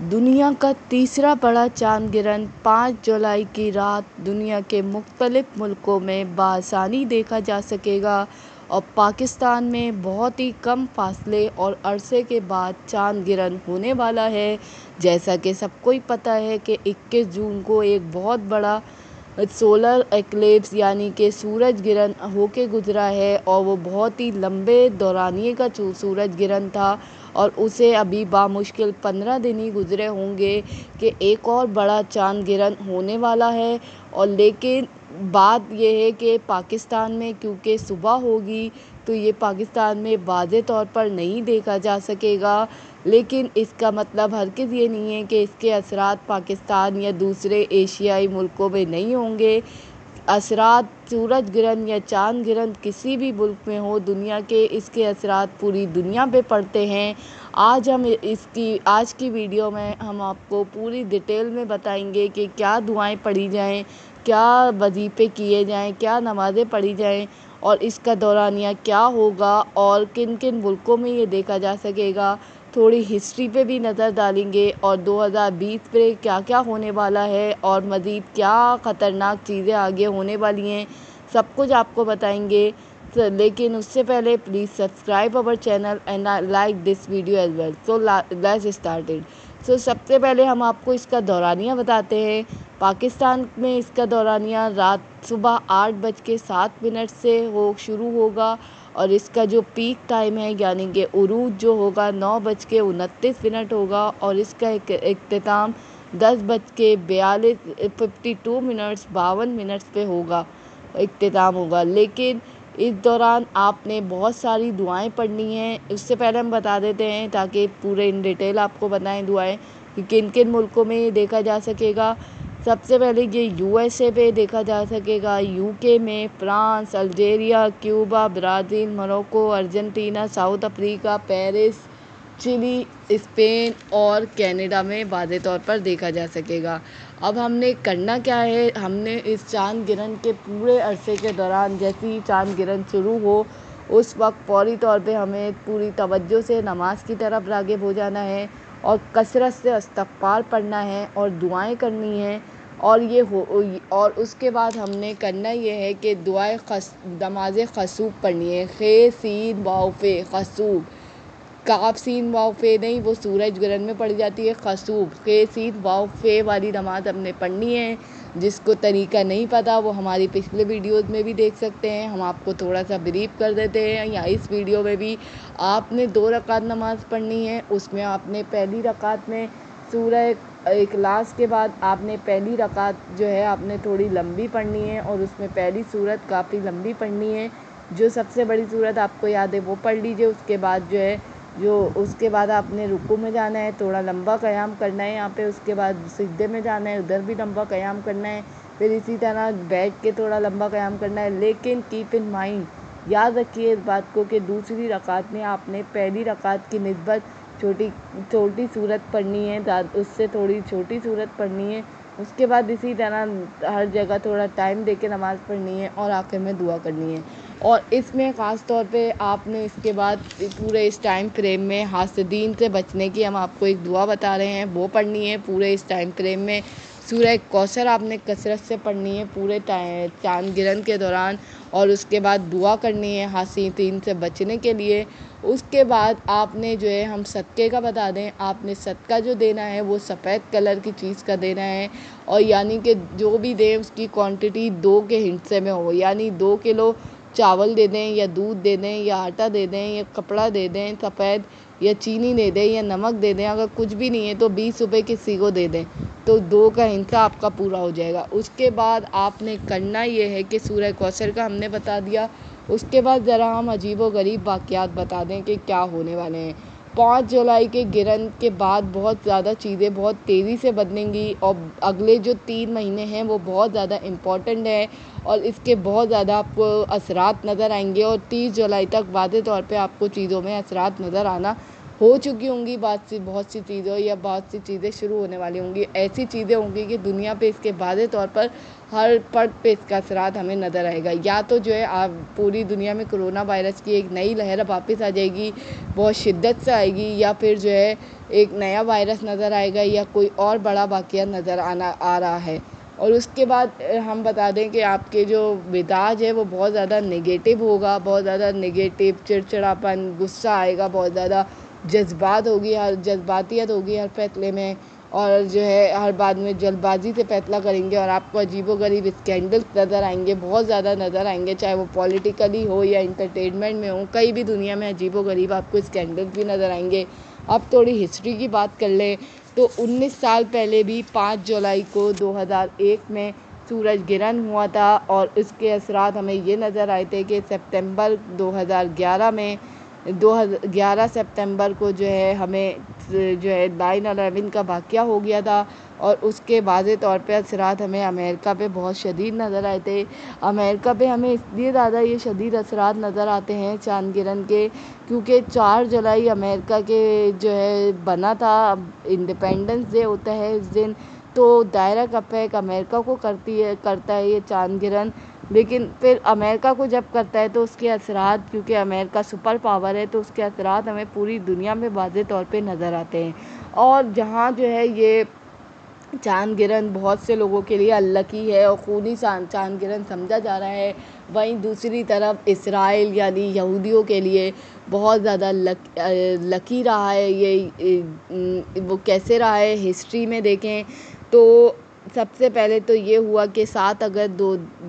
दुनिया का तीसरा बड़ा चांद गिरन 5 जुलाई की रात दुनिया के मुख्तलिफ मुल्कों में बआसानी देखा जा सकेगा और पाकिस्तान में बहुत ही कम फासले और अरसे के बाद चांद गिरन होने वाला है। जैसा कि सबको ही पता है कि 21 जून को एक बहुत बड़ा सोलर एक्लिप्स यानी कि सूरज गिरहण होके गुजरा है और वो बहुत ही लंबे दौरानिए का सूरज गिरहण था और उसे अभी बामुश्किल 15 दिन ही गुजरे होंगे कि एक और बड़ा चांद गिरहण होने वाला है। और लेकिन बात यह है कि पाकिस्तान में क्योंकि सुबह होगी तो ये पाकिस्तान में वाज़े तौर पर नहीं देखा जा सकेगा, लेकिन इसका मतलब हरगिज़ ये नहीं है कि इसके असरात पाकिस्तान या दूसरे एशियाई मुल्कों में नहीं होंगे। असरात सूरज ग्रहण या चांद ग्रहण किसी भी मुल्क में हो दुनिया के, इसके असरात पूरी दुनिया पे पड़ते हैं। आज की वीडियो में हम आपको पूरी डिटेल में बताएंगे कि क्या दुआएं पढ़ी जाएं, क्या वजीफ़े किए जाएं, क्या नमाज़ें पढ़ी जाएं और इसका दौरानिया क्या होगा और किन किन मुल्कों में ये देखा जा सकेगा। थोड़ी हिस्ट्री पे भी नज़र डालेंगे और 2020 पे क्या क्या होने वाला है और मज़ीद क्या ख़तरनाक चीज़ें आगे होने वाली हैं, सब कुछ आपको बताएंगे। लेकिन उससे पहले please subscribe our channel and like this video as well. So let's started. So सबसे पहले हम आपको इसका दौरानिया बताते हैं। पाकिस्तान में इसका दौरानिया रात सुबह 8:07 से शुरू होगा और इसका जो पीक टाइम है यानी कि उरूज जो होगा 9:29 होगा और इसका इख्तिताम 10:52 पे होगा, इख्तिताम होगा। लेकिन इस दौरान आपने बहुत सारी दुआएं पढ़नी हैं। उससे पहले हम बता देते हैं ताकि पूरे इन डिटेल आपको बताएं दुआएं कि किन किन मुल्कों में ये देखा जा सकेगा। सबसे पहले ये यूएसए पे देखा जा सकेगा, यूके में, France, Algeria, Cuba, Brazil, Morocco, Argentina, South Africa, Paris, Chile, Spain और कनाडा में वाज़े तौर पर देखा जा सकेगा। अब हमने करना क्या है, हमने इस चांद गिरहण के पूरे अरसे के दौरान जैसे ही चांद गिरहण शुरू हो उस वक्त फौरी तौर पे हमें पूरी तवज्जो से नमाज की तरफ राग़िब हो जाना है और कसरत से इस्तग़फ़ार पढ़ना है और दुआएं करनी हैं। और उसके बाद हमने करना ये है कि नमाज़ खसूफ़ पढ़नी है। खे सीन वाव फे खसूफ़, काफ सीन वाव फे नहीं, वो सूरज ग्रहण में पढ़ी जाती है। खसूफ़ खे सीन वाव फे वाली नमाज़ हमने पढ़नी है। जिसको तरीका नहीं पता वो हमारी पिछले वीडियोस में भी देख सकते हैं। हम आपको थोड़ा सा ब्रीफ कर देते हैं। या इस वीडियो में भी आपने 2 रकात नमाज़ पढ़नी है। उसमें आपने पहली रकात में सूरह इखलास के बाद आपने पहली रकात जो है आपने थोड़ी लंबी पढ़नी है और उसमें पहली सूरत काफ़ी लंबी पढ़नी है। जो सबसे बड़ी सूरत आपको याद है वो पढ़ लीजिए। उसके बाद आपने रुकू में जाना है, थोड़ा लंबा क़याम करना है यहाँ पे। उसके बाद सिजदे में जाना है, उधर भी लंबा क़याम करना है। फिर इसी तरह बैठ के थोड़ा लंबा क़याम करना है। लेकिन कीप इन माइंड, याद रखिए इस बात को कि दूसरी रकात में आपने पहली रकात की निस्बत छोटी सूरत पढ़नी है, उससे थोड़ी छोटी सूरत पढ़नी है। उसके बाद इसी तरह हर जगह थोड़ा टाइम दे के नमाज़ पढ़नी है और आखिर में दुआ करनी है। और इसमें ख़ास तौर पे आपने इसके बाद पूरे इस टाइम फ्रेम में हासदीन से बचने की हम आपको एक दुआ बता रहे हैं, वो पढ़नी है पूरे इस टाइम फ्रेम में। सूरह कौसर आपने कसरत से पढ़नी है पूरे चांद गिरहण के दौरान और उसके बाद दुआ करनी है हासदीन से बचने के लिए। उसके बाद आपने जो है हम सदक़े का बता दें, आपने सदका जो देना है वो सफ़ेद कलर की चीज़ का देना है और यानी कि जो भी दें उसकी क्वांटिटी 2 के हिस्से में हो, यानी 2 किलो चावल दे दें या दूध दे दें या आटा दे दें या कपड़ा दे दें सफ़ेद या चीनी दे दें या नमक दे दें। अगर कुछ भी नहीं है तो 20 रुपये किसी को दे दें तो 2 का हिस्सा आपका पूरा हो जाएगा। उसके बाद आपने करना ये है कि सूरह कौसर का हमने बता दिया। उसके बाद ज़रा हम अजीब व गरीब वाक़यात बता दें कि क्या होने वाले हैं। 5 जुलाई के गिरहण के बाद बहुत ज़्यादा चीज़ें बहुत तेज़ी से बदलेंगी और अगले जो 3 महीने हैं वो बहुत ज़्यादा इम्पॉर्टेंट है और इसके बहुत ज़्यादा आपको असरात नज़र आएंगे और 30 जुलाई तक वाज़े तौर पे आपको चीज़ों में असरात नज़र आना हो चुकी होंगी बहुत सी चीज़ें, या बहुत सी चीज़ें शुरू होने वाली होंगी। ऐसी चीज़ें होंगी कि दुनिया पे इसके वाज़े तौर पर हर पर्व पे इसका असरात हमें नज़र आएगा। या तो जो है आप पूरी दुनिया में कोरोना वायरस की एक नई लहर वापस आ जाएगी, बहुत शिद्दत से आएगी, या फिर जो है एक नया वायरस नज़र आएगा, या कोई और बड़ा वाक़या नज़र आ रहा है। और उसके बाद हम बता दें कि आपके जो मिजाज है वो बहुत ज़्यादा नेगेटिव होगा, बहुत ज़्यादा नेगेटिव, चिड़चिड़ापन, गुस्सा आएगा, बहुत ज़्यादा जज्बातियत होगी हर फैसले में, और जो है हर बात में जल्दबाजी से फैसला करेंगे, और आपको अजीबोगरीब स्कैंडल्स नज़र आएंगे, बहुत ज़्यादा नज़र आएंगे, चाहे वो पॉलिटिकली हो या इंटरटेनमेंट में हो, कहीं भी दुनिया में अजीबोगरीब आपको स्कैंडल्स भी नज़र आएंगे। अब थोड़ी हिस्ट्री की बात कर लें तो 19 साल पहले भी 5 जुलाई को 2001 में सूरज ग्रहण हुआ था, और इसके असरात हमें ये नज़र आए थे कि सितंबर 2011 में 11 सितंबर को जो है हमें जो है 9/11 का वाक़या हो गया था, और उसके वाज़े तौर पे असरात हमें अमेरिका पे बहुत शदीद नज़र आए थे। अमेरिका पे हमें इसलिए ज़्यादा ये शदीद असरात नज़र आते हैं चाँद गिरन के, क्योंकि 4 जुलाई अमेरिका के जो है बना था, इंडिपेंडेंस डे होता है इस दिन, तो डायरेक्ट अफेक्ट अमेरिका को करता है ये चाँद गिरन। लेकिन फिर अमेरिका को जब करता है तो उसके असरात, क्योंकि अमेरिका सुपर पावर है, तो उसके असरात हमें पूरी दुनिया में वाज़े तौर पे नज़र आते हैं। और जहाँ जो है ये चाँद गिरन बहुत से लोगों के लिए अनलकी है और खूनी चाँद गिरन समझा जा रहा है, वहीं दूसरी तरफ इसराइल यानी यहूदियों के लिए बहुत ज़्यादा लकी रहा है ये। वो कैसे रहा है हिस्ट्री में देखें तो सबसे पहले तो ये हुआ कि 7 अगस्त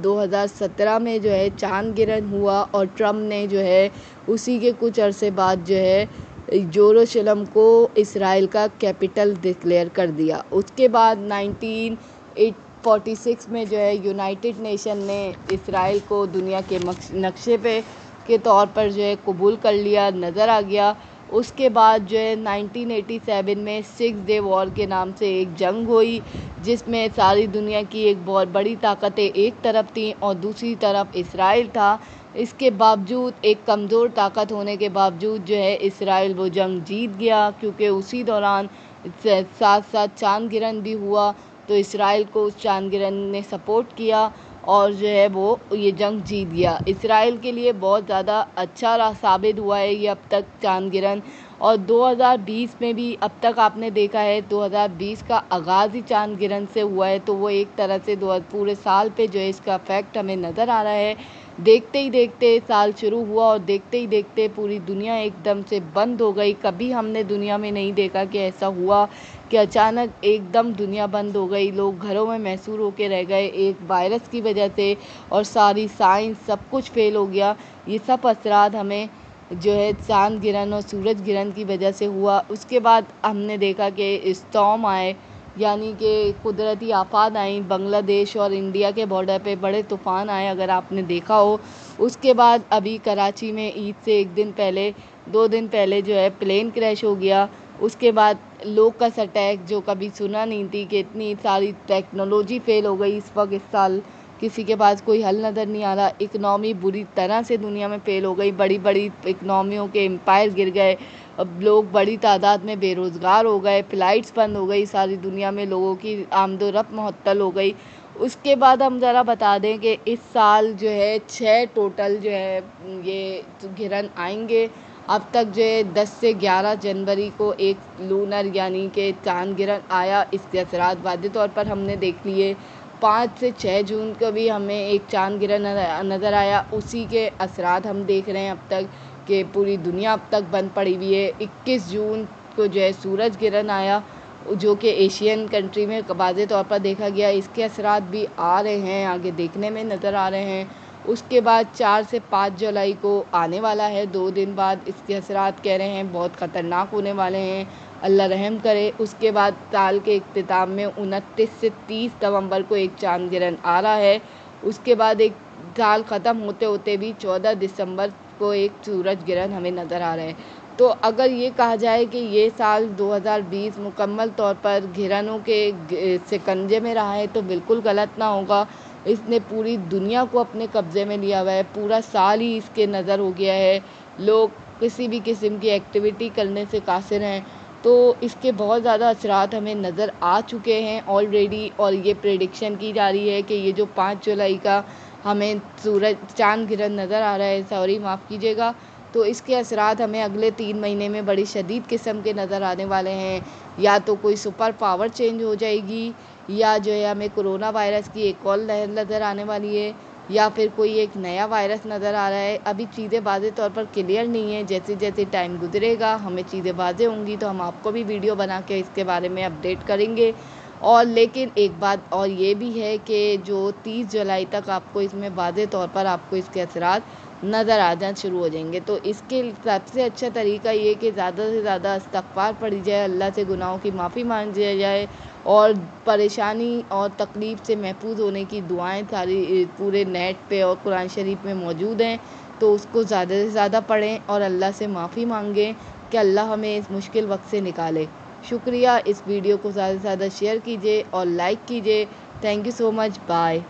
2017 में जो है चाँद गिरन हुआ, और ट्रम्प ने जो है उसी के कुछ अरसे बाद जो है यरूशलेम को इसराइल का कैपिटल डिक्लेयर कर दिया। उसके बाद 1946 में जो है यूनाइटेड नेशन ने इसराइल को दुनिया के नक्शे पे के तौर पर जो है कबूल कर लिया, नज़र आ गया। उसके बाद जो है 1987 में 6 डे वॉर के नाम से एक जंग हुई, जिसमें सारी दुनिया की एक बहुत बड़ी ताकतें एक तरफ थीं और दूसरी तरफ इसराइल था। इसके बावजूद, एक कमज़ोर ताकत होने के बावजूद जो है इसराइल वो जंग जीत गया, क्योंकि उसी दौरान साथ साथ चाँद गिरन भी हुआ, तो इसराइल को उस चाँद गिरन ने सपोर्ट किया और जो है वो ये जंग जीत गया। इसराइल के लिए बहुत ज़्यादा अच्छा साबित हुआ है ये अब तक चाँद गिरन। और 2020 में भी अब तक आपने देखा है 2020 का आगाज़ ही चाँद गिरन से हुआ है, तो वो एक तरह से पूरे साल पे जो है इसका इफ़ेक्ट हमें नज़र आ रहा है। देखते ही देखते साल शुरू हुआ और देखते ही देखते पूरी दुनिया एकदम से बंद हो गई। कभी हमने दुनिया में नहीं देखा कि ऐसा हुआ कि अचानक एकदम दुनिया बंद हो गई, लोग घरों में महसूर होके रह गए एक वायरस की वजह से, और सारी साइंस सब कुछ फेल हो गया। ये सब असरात हमें जो है चाँद गिरन और सूरज गिरन की वजह से हुआ। उसके बाद हमने देखा कि स्टॉर्म आए, यानी कि कुदरती आफ़ात आई, बांग्लादेश और इंडिया के बॉर्डर पे बड़े तूफ़ान आए, अगर आपने देखा हो। उसके बाद अभी कराची में ईद से 1 दिन पहले 2 दिन पहले जो है प्लेन क्रैश हो गया। उसके बाद लोकस अटैक, जो कभी सुना नहीं थी कि इतनी सारी टेक्नोलॉजी फ़ेल हो गई इस वक्त, इस साल किसी के पास कोई हल नज़र नहीं आ रहा। इकनॉमी बुरी तरह से दुनिया में फ़ेल हो गई, बड़ी बड़ी इकनॉमियों के एम्पायर गिर गए, अब लोग बड़ी तादाद में बेरोज़गार हो गए, फ़्लाइट्स बंद हो गई, सारी दुनिया में लोगों की आमदोरफ़्त मुअत्तल हो गई। उसके बाद हम ज़रा बता दें कि इस साल जो है 6 टोटल जो है ये गिरन आएंगे। अब तक जो है 10 से 11 जनवरी को एक लूनर यानी कि चाँद गिरन आया, इसके असरात वाज़े तौर पर हमने देख लिए। 5 से 6 जून को भी हमें एक चाँद गिरन नज़र आया, उसी के असरात हम देख रहे हैं अब तक कि पूरी दुनिया अब तक बंद पड़ी हुई है। 21 जून को जो है सूरज ग्रहण आया, जो कि एशियन कंट्री में वाज़े तौर पर देखा गया। इसके असरात भी आ रहे हैं, आगे देखने में नज़र आ रहे हैं। उसके बाद 4 से 5 जुलाई को आने वाला है, 2 दिन बाद इसके असरात कह रहे हैं बहुत ख़तरनाक होने वाले हैं, अल्लाह रहम करे। उसके बाद साल के इख्तिताम में 29 से 30 नवंबर को एक चाँद गिरन आ रहा है। उसके बाद एक साल ख़त्म होते होते भी 14 दिसंबर को एक सूरज ग्रहण हमें नज़र आ रहा है। तो अगर ये कहा जाए कि ये साल 2020 मुकम्मल तौर पर गिरनों के शिकंजे में रहा है, तो बिल्कुल गलत ना होगा। इसने पूरी दुनिया को अपने कब्ज़े में लिया हुआ है, पूरा साल ही इसके नज़र हो गया है। लोग किसी भी किस्म की एक्टिविटी करने से कासिर हैं। तो इसके बहुत ज़्यादा असरात हमें नज़र आ चुके हैं ऑलरेडी, और ये प्रेडिक्शन की जा रही है कि ये जो 5 जुलाई का हमें सूरज चाँद ग्रहण नज़र आ रहा है, सॉरी माफ़ कीजिएगा, तो इसके असरात हमें अगले 3 महीने में बड़ी शदीद किस्म के नज़र आने वाले हैं। या तो कोई सुपर पावर चेंज हो जाएगी, या जो है हमें कोरोना वायरस की एक और लहर नज़र आने वाली है, या फिर कोई एक नया वायरस नज़र आ रहा है। अभी चीज़ें वाज़ेह तौर पर क्लियर नहीं है। जैसे जैसे टाइम गुजरेगा हमें चीज़ें वाज़ेह होंगी तो हम आपको भी वीडियो बना के इसके बारे में अपडेट करेंगे। और लेकिन एक बात और ये भी है कि जो 30 जुलाई तक आपको इसमें वाज़ेह तौर पर आपको इसके असरात नज़र आना शुरू हो जाएंगे। तो इसके सबसे अच्छा तरीका ये कि ज़्यादा से ज़्यादा इस्तग़फ़ार पढ़ी जाए, अल्लाह से गुनाहों की माफ़ी मांगी जाए, और परेशानी और तकलीफ़ से महफूज होने की दुआएं सारी पूरे नेट पे और कुरान शरीफ में मौजूद हैं। तो उसको ज़्यादा से ज़्यादा पढ़ें और अल्लाह से माफ़ी मांगें कि अल्लाह हमें इस मुश्किल वक्त से निकाले। शुक्रिया। इस वीडियो को ज़्यादा से ज़्यादा शेयर कीजिए और लाइक कीजिए। Thank you so much. Bye.